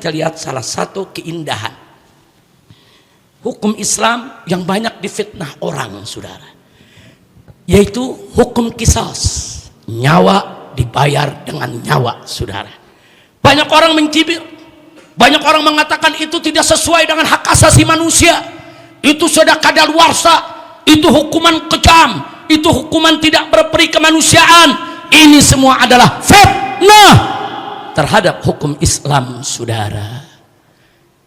kita lihat salah satu keindahan hukum Islam yang banyak difitnah orang, saudara, yaitu hukum qisas. Nyawa dibayar dengan nyawa, saudara. Banyak orang mencibir, banyak orang mengatakan itu tidak sesuai dengan hak asasi manusia, itu sudah kadaluarsa, itu hukuman kejam, itu hukuman tidak berperi kemanusiaan. Ini semua adalah fitnah terhadap hukum Islam, saudara.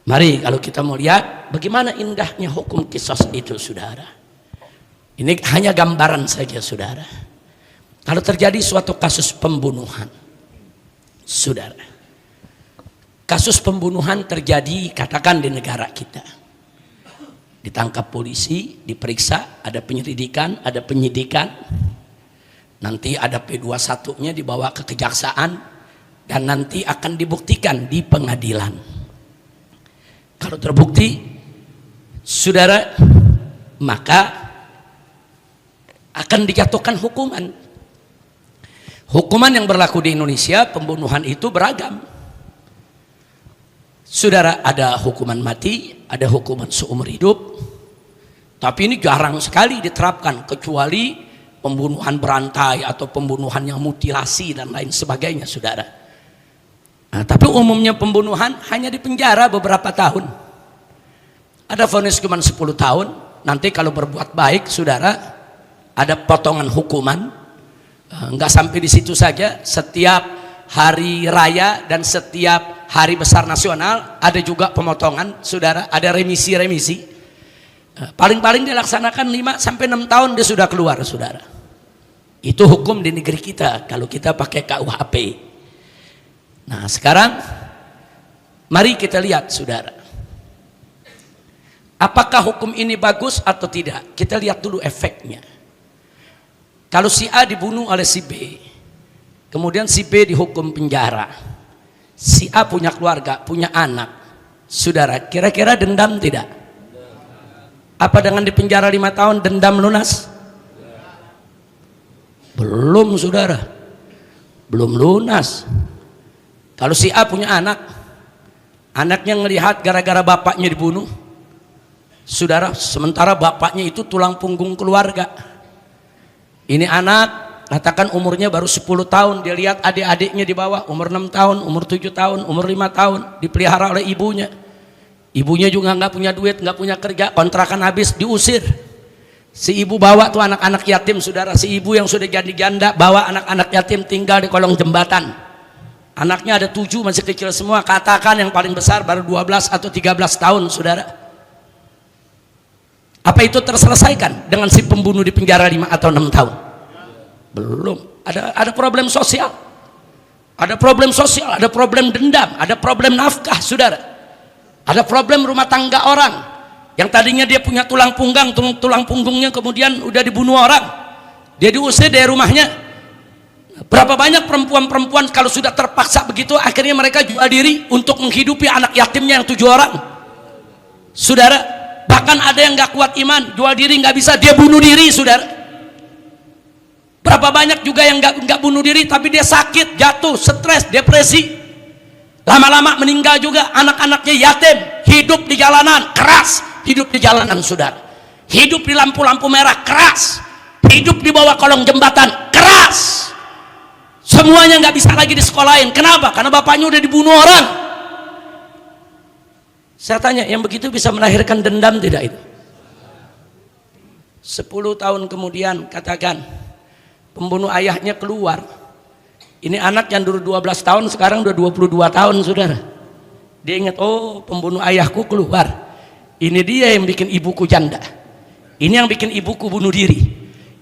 Mari kalau kita mau lihat bagaimana indahnya hukum qisas itu, saudara. Ini hanya gambaran saja, saudara. Kalau terjadi suatu kasus pembunuhan, saudara, kasus pembunuhan terjadi katakan di negara kita, ditangkap polisi, diperiksa, ada penyelidikan, ada penyidikan, nanti ada P21-nya dibawa ke kejaksaan, dan nanti akan dibuktikan di pengadilan. Kalau terbukti, saudara, maka akan dijatuhkan hukuman. Hukuman yang berlaku di Indonesia, pembunuhan itu beragam. Saudara, ada hukuman mati, ada hukuman seumur hidup. Tapi ini jarang sekali diterapkan, kecuali pembunuhan berantai atau pembunuhan yang mutilasi dan lain sebagainya, saudara. Nah, tapi umumnya pembunuhan hanya dipenjara beberapa tahun. Ada vonis cuma 10 tahun. Nanti kalau berbuat baik, saudara, ada potongan hukuman. Enggak sampai di situ saja, setiap hari raya dan setiap hari besar nasional ada juga pemotongan, saudara, ada remisi-remisi. Paling-paling dilaksanakan 5 sampai 6 tahun dia sudah keluar, saudara. Itu hukum di negeri kita kalau kita pakai KUHP. Nah, sekarang mari kita lihat, saudara, apakah hukum ini bagus atau tidak. Kita lihat dulu efeknya. Kalau si A dibunuh oleh si B, kemudian si B dihukum penjara, si A punya keluarga, punya anak, saudara, kira-kira dendam tidak? Apa dengan dipenjara 5 tahun dendam lunas? Belum, saudara, belum lunas. Kalau si A punya anak, anaknya melihat gara-gara bapaknya dibunuh, saudara, sementara bapaknya itu tulang punggung keluarga. Ini anak, katakan umurnya baru 10 tahun, dia lihat adik-adiknya di bawah, umur 6 tahun, umur 7 tahun, umur 5 tahun, dipelihara oleh ibunya. Ibunya juga nggak punya duit, nggak punya kerja, kontrakan habis, diusir. Si ibu bawa tuh anak-anak yatim, saudara. Si ibu yang sudah jadi janda bawa anak-anak yatim tinggal di kolong jembatan. Anaknya ada 7, masih kecil semua, katakan yang paling besar baru 12 atau 13 tahun, saudara. Apa itu terselesaikan dengan si pembunuh di penjara 5 atau 6 tahun? Belum. Ada problem sosial. Ada problem sosial, ada problem dendam, ada problem nafkah, saudara. Ada problem rumah tangga orang. Yang tadinya dia punya tulang punggung, tulang punggungnya kemudian udah dibunuh orang. Dia diusir dari rumahnya. Berapa banyak perempuan-perempuan kalau sudah terpaksa begitu, akhirnya mereka jual diri untuk menghidupi anak yatimnya yang 7 orang. Saudara, bahkan ada yang nggak kuat iman, jual diri nggak bisa, dia bunuh diri, saudara. Berapa banyak juga yang nggak bunuh diri, tapi dia sakit, jatuh, stres, depresi, lama-lama meninggal juga. Anak-anaknya yatim, hidup di jalanan, keras, hidup di jalanan, saudara. Hidup di lampu-lampu merah, keras. Hidup di bawah kolong jembatan, keras. Semuanya nggak bisa lagi disekolahin. Kenapa? Karena bapaknya udah dibunuh orang. Saya tanya, yang begitu bisa melahirkan dendam tidak itu? 10 tahun kemudian, katakan pembunuh ayahnya keluar. Ini anak yang dulu 12 tahun sekarang udah 22 tahun, saudara. Dia ingat, oh pembunuh ayahku keluar. Ini dia yang bikin ibuku janda. Ini yang bikin ibuku bunuh diri.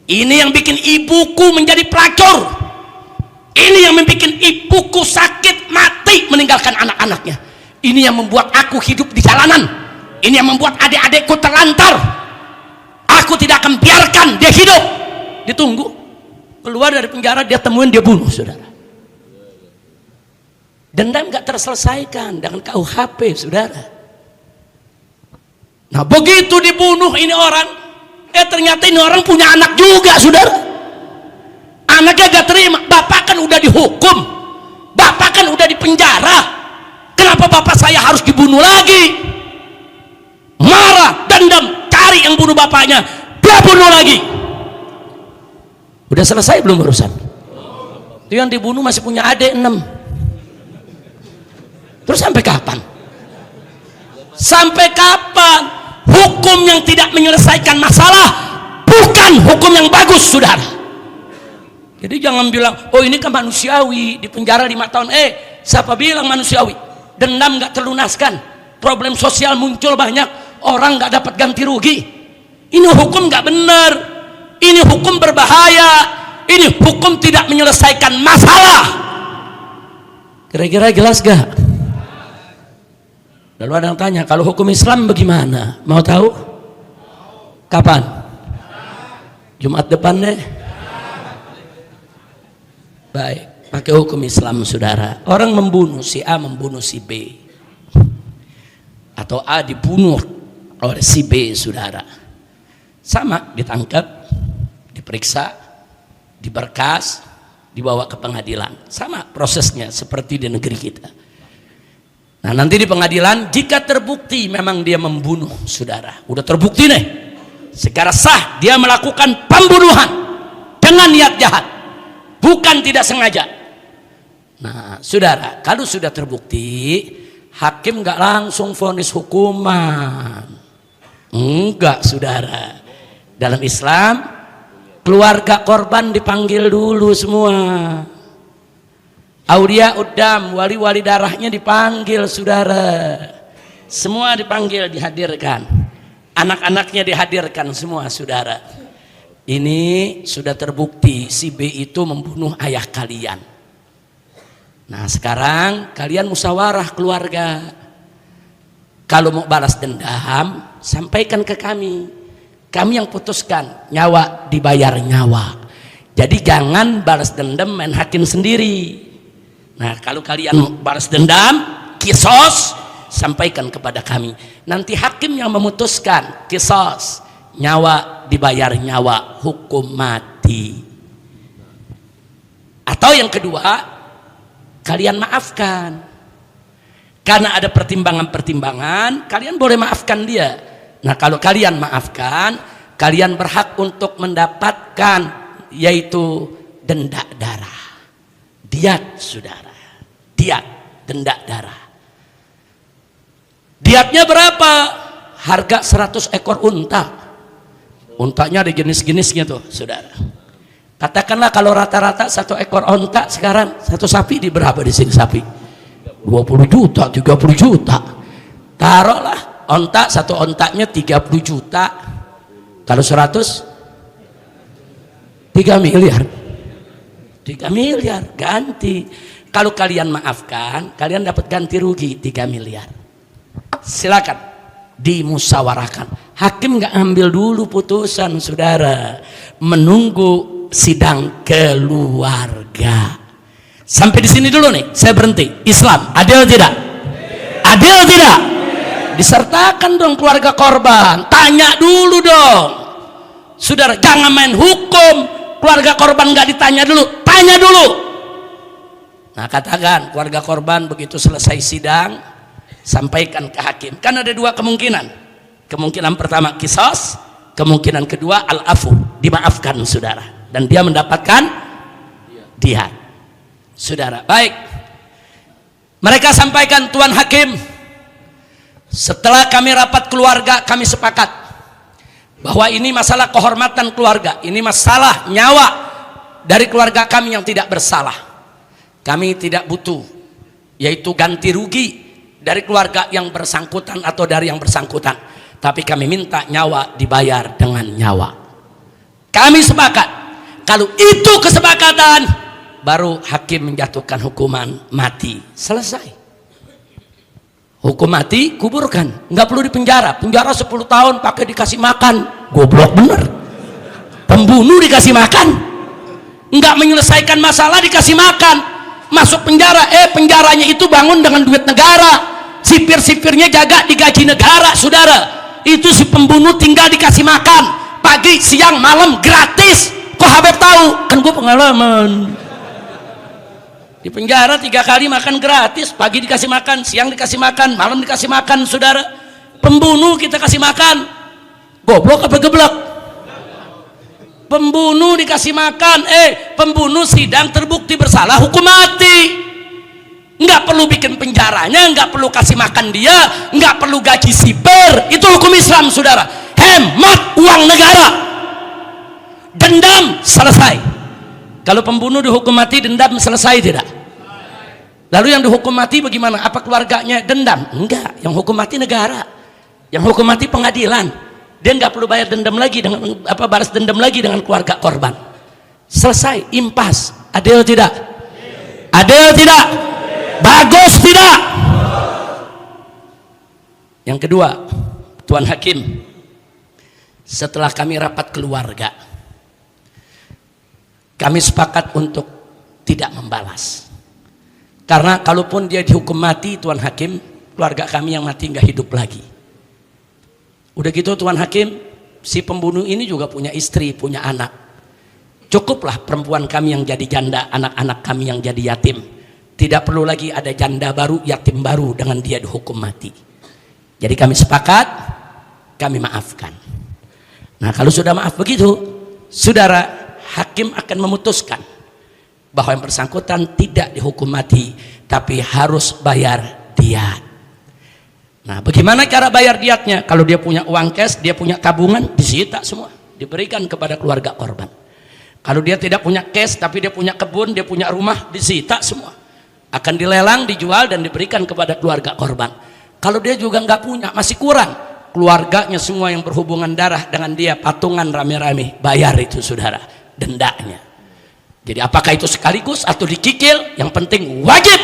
Ini yang bikin ibuku menjadi pelacur. Ini yang membuat ibuku sakit mati meninggalkan anak-anaknya. Ini yang membuat aku hidup di jalanan. Ini yang membuat adik-adikku terlantar. Aku tidak akan biarkan dia hidup. Ditunggu keluar dari penjara, dia temuin, dia bunuh, saudara. Dendam gak terselesaikan dengan KUHP, saudara. Nah, begitu dibunuh ini orang, ternyata ini orang punya anak juga, saudara. Anaknya gak terima, bapak kan udah dihukum, bapak kan udah dipenjara. Kenapa bapak saya harus dibunuh lagi? Marah, dendam, cari yang bunuh bapaknya, dia bunuh lagi. Udah selesai belum urusan? Itu yang dibunuh masih punya adik 6. Terus sampai kapan? Sampai kapan? Hukum yang tidak menyelesaikan masalah bukan hukum yang bagus, saudara. Jadi jangan bilang, oh ini kan manusiawi, di penjara 5 tahun. Siapa bilang manusiawi? Dendam gak terlunaskan, problem sosial muncul banyak, orang gak dapat ganti rugi. Ini hukum gak benar, ini hukum berbahaya, ini hukum tidak menyelesaikan masalah. Kira-kira jelas gak? Lalu ada yang tanya, kalau hukum Islam bagaimana? Mau tahu? Kapan? Jumat depan deh. Baik, pakai hukum Islam, saudara. Orang membunuh, si A membunuh si B, atau A dibunuh oleh si B, saudara. Sama, ditangkap, diperiksa, diberkas, dibawa ke pengadilan. Sama prosesnya seperti di negeri kita. Nah, nanti di pengadilan, jika terbukti memang dia membunuh, saudara, udah terbukti nih, secara sah dia melakukan pembunuhan dengan niat jahat, bukan tidak sengaja. Nah, saudara, kalau sudah terbukti, hakim nggak langsung vonis hukuman. Enggak, saudara. Dalam Islam, keluarga korban dipanggil dulu semua. Aulia Uddam, wali-wali darahnya dipanggil, saudara. Semua dipanggil, dihadirkan. Anak-anaknya dihadirkan semua, saudara. Ini sudah terbukti si B itu membunuh ayah kalian. Nah, sekarang kalian musyawarah keluarga. Kalau mau balas dendam, sampaikan ke kami. Kami yang putuskan, nyawa dibayar nyawa. Jadi jangan balas dendam main hakim sendiri. Nah, kalau kalian balas dendam, kisos, sampaikan kepada kami. Nanti hakim yang memutuskan, kisos, nyawa dibayar nyawa, hukum mati. Atau yang kedua, kalian maafkan. Karena ada pertimbangan-pertimbangan, kalian boleh maafkan dia. Nah, kalau kalian maafkan, kalian berhak untuk mendapatkan, yaitu denda darah. Diat, saudara. Diat, denda darah. Diatnya berapa? Harga 100 ekor unta. Untanya ada jenis-jenisnya tuh, saudara. Katakanlah kalau rata-rata 1 ekor unta sekarang, 1 sapi di berapa di sini sapi? 20 juta, 30 juta. Taruhlah unta, 1 untanya 30 juta. Kalau 100, 3 miliar. 3 miliar ganti. Kalau kalian maafkan, kalian dapat ganti rugi 3 miliar. Silakan dimusyawarahkan. Hakim nggak ambil dulu putusan, saudara. Menunggu sidang keluarga. Sampai di sini dulu nih, saya berhenti. Islam adil tidak? Adil tidak? Disertakan dong keluarga korban. Tanya dulu dong, saudara. Jangan main hukum. Keluarga korban nggak ditanya dulu, tanya dulu. Nah, katakan keluarga korban begitu selesai sidang, sampaikan ke hakim. Kan ada 2 kemungkinan. Kemungkinan pertama kisos, kemungkinan kedua al-afu, dimaafkan, saudara. Dan dia mendapatkan diat. Saudara, baik. Mereka sampaikan, Tuan Hakim, setelah kami rapat keluarga, kami sepakat bahwa ini masalah kehormatan keluarga, ini masalah nyawa dari keluarga kami yang tidak bersalah. Kami tidak butuh, yaitu ganti rugi dari keluarga yang bersangkutan atau dari yang bersangkutan, tapi kami minta nyawa dibayar dengan nyawa. Kami sepakat. Kalau itu kesepakatan, baru hakim menjatuhkan hukuman mati. Selesai. Hukum mati, kuburkan. Nggak perlu dipenjara. Penjara 10 tahun pakai dikasih makan. Goblok bener. Pembunuh dikasih makan. Nggak menyelesaikan masalah dikasih makan. Masuk penjara, penjaranya itu bangun dengan duit negara. Sipir-sipirnya jaga digaji negara, saudara. Itu si pembunuh tinggal dikasih makan. Pagi, siang, malam gratis. Kok Habib tahu? Kan gue pengalaman. Di penjara 3 kali makan gratis, pagi dikasih makan, siang dikasih makan, malam dikasih makan, saudara. Pembunuh kita kasih makan, goblok apa geblek? Pembunuh dikasih makan, pembunuh sidang terbukti bersalah, hukum mati. Nggak perlu bikin penjaranya, nggak perlu kasih makan dia, nggak perlu gaji siber. Itu hukum Islam, saudara. Hemat uang negara, dendam selesai. Kalau pembunuh dihukum mati, dendam selesai tidak? Lalu yang dihukum mati bagaimana? Apa keluarganya dendam? Enggak, yang hukum mati negara, yang hukum mati pengadilan. Dia nggak perlu bayar dendam lagi dengan balas dendam lagi dengan keluarga korban. Selesai, impas. Adil tidak? Adil tidak? Bagus tidak? Yang kedua, Tuan Hakim, setelah kami rapat keluarga, kami sepakat untuk tidak membalas. Karena kalaupun dia dihukum mati, Tuan Hakim, keluarga kami yang mati nggak hidup lagi. Udah gitu Tuan Hakim, si pembunuh ini juga punya istri, punya anak. Cukuplah perempuan kami yang jadi janda, anak-anak kami yang jadi yatim. Tidak perlu lagi ada janda baru, yatim baru dengan dia dihukum mati. Jadi kami sepakat, kami maafkan. Nah kalau sudah maaf begitu, saudara, hakim akan memutuskan bahwa yang bersangkutan tidak dihukum mati, tapi harus bayar diat. Nah bagaimana cara bayar diatnya? Kalau dia punya uang cash, dia punya tabungan, disita semua, diberikan kepada keluarga korban. Kalau dia tidak punya cash, tapi dia punya kebun, dia punya rumah, disita semua, akan dilelang, dijual, dan diberikan kepada keluarga korban. Kalau dia juga nggak punya, masih kurang, keluarganya semua yang berhubungan darah dengan dia, patungan rame-rame, bayar itu saudara, dendanya. Jadi apakah itu sekaligus atau dicicil, yang penting wajib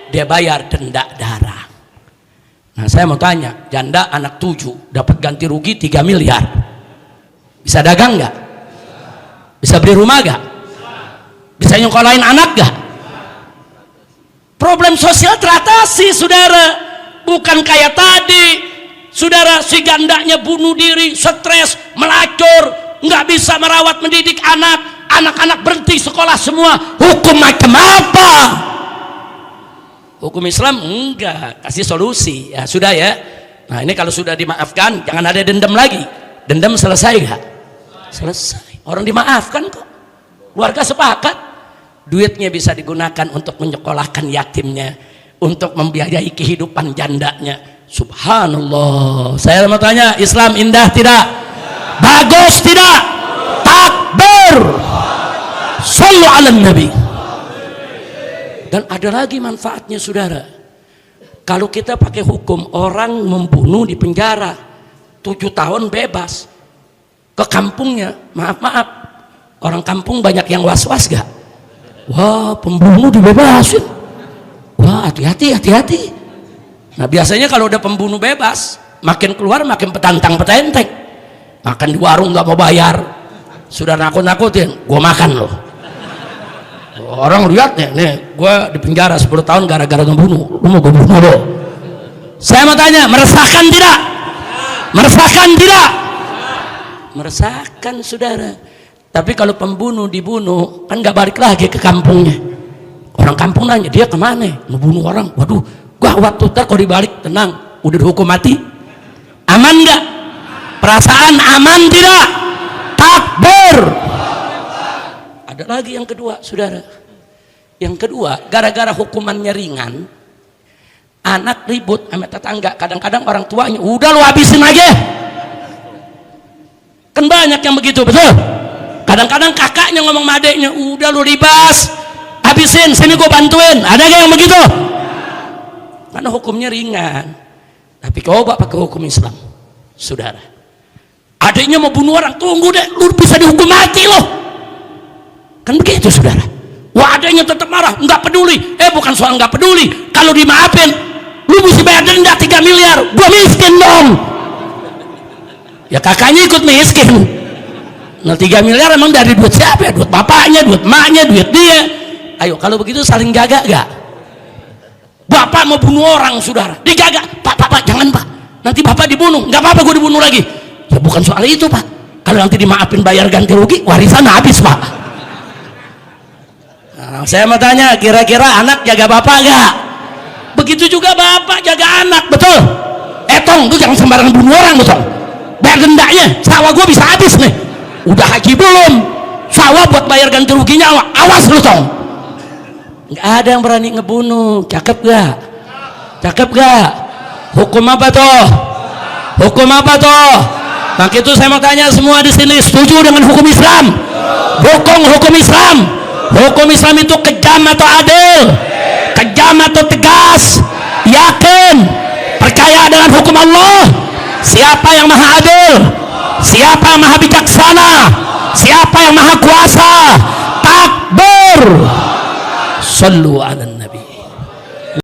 dia bayar denda darah. Nah saya mau tanya, janda anak 7 dapat ganti rugi 3 miliar, bisa dagang nggak? Bisa beli rumah nggak? Bisa nyokolain anak nggak? Problem sosial teratasi saudara, bukan kayak tadi saudara, si jandanya bunuh diri, stres, melacur, nggak bisa merawat mendidik anak, anak-anak berhenti sekolah semua. Hukum macam apa? Hukum Islam enggak, kasih solusi. Ya sudah ya. Nah ini kalau sudah dimaafkan, jangan ada dendam lagi. Dendam selesai gak? Selesai. Orang dimaafkan kok. Keluarga sepakat. Duitnya bisa digunakan untuk menyekolahkan yatimnya, untuk membiayai kehidupan jandanya. Subhanallah. Saya mau tanya, Islam indah tidak? Bagus tidak? Takbir. Sallu ala Nabi. Dan ada lagi manfaatnya saudara. Kalau kita pakai hukum orang membunuh di penjara 7 tahun bebas, ke kampungnya, maaf orang kampung banyak yang was-was gak? Wah pembunuh dibebasin, wah hati-hati. Nah biasanya kalau udah pembunuh bebas, makin keluar makin petantang-petenteng, makan di warung gak mau bayar, sudah nakut-nakutin, gue makan loh. Orang lihat nih gue di penjara 10 tahun gara-gara ngebunuh, lu mau gue bunuh lo. Saya mau tanya, meresahkan tidak? Meresahkan tidak? Meresahkan saudara. Tapi kalau pembunuh dibunuh, kan gak balik lagi ke kampungnya. Orang kampung nanya, dia kemana? Ngebunuh orang. Waduh, gawat tuh, ntar kalau dibalik, tenang, udah dihukum mati. Aman gak? Perasaan aman tidak? Takbir. Ada lagi yang kedua saudara. Yang kedua, gara-gara hukumannya ringan, anak ribut sama tetangga, kadang-kadang orang tuanya, udah lu habisin aja. Kan banyak yang begitu, betul? Kadang-kadang kakaknya ngomong sama adeknya, udah lu ribas, habisin, sini gue bantuin. Ada gak yang begitu? Karena hukumnya ringan. Tapi coba pakai hukum Islam saudara, adeknya mau bunuh orang, tunggu deh, lu bisa dihukum mati loh. Kan begitu saudara. Wah adanya tetap marah, nggak peduli. Bukan soal nggak peduli, kalau dimaafin lu mesti bayar denda 3 miliar, gua miskin dong. Ya kakaknya ikut miskin. Nah 3 miliar emang dari duit siapa ya? Duit bapaknya, duit emaknya, duit dia. Ayo kalau begitu saling jaga gak? Bapak mau bunuh orang saudara, dijaga. Pak jangan pak, nanti bapak dibunuh. Nggak apa-apa gue dibunuh lagi. Ya bukan soal itu pak, kalau nanti dimaafin bayar ganti rugi, warisan habis pak. Nah, saya mau tanya, kira-kira anak jaga bapak gak? Begitu juga bapak jaga anak, betul? Tong, tuh jangan sembarangan bunuh orang, betul? Bayar dendanya, sawah gue bisa habis nih. Udah haji belum? Sawah buat bayar ganti ruginya, awas lu, Tong. Nggak ada yang berani ngebunuh. Cakep gak? Cakep gak? Hukum apa tuh? Hukum apa tuh? Maka itu saya mau tanya semua di sini, setuju dengan hukum Islam? Dukung hukum Islam. Hukum Islam itu kejam atau adil? Kejam atau tegas? Yakin? Percaya dengan hukum Allah? Siapa yang maha adil? Siapa yang maha bijaksana? Siapa yang maha kuasa? Takbir. Sallu ala nabi.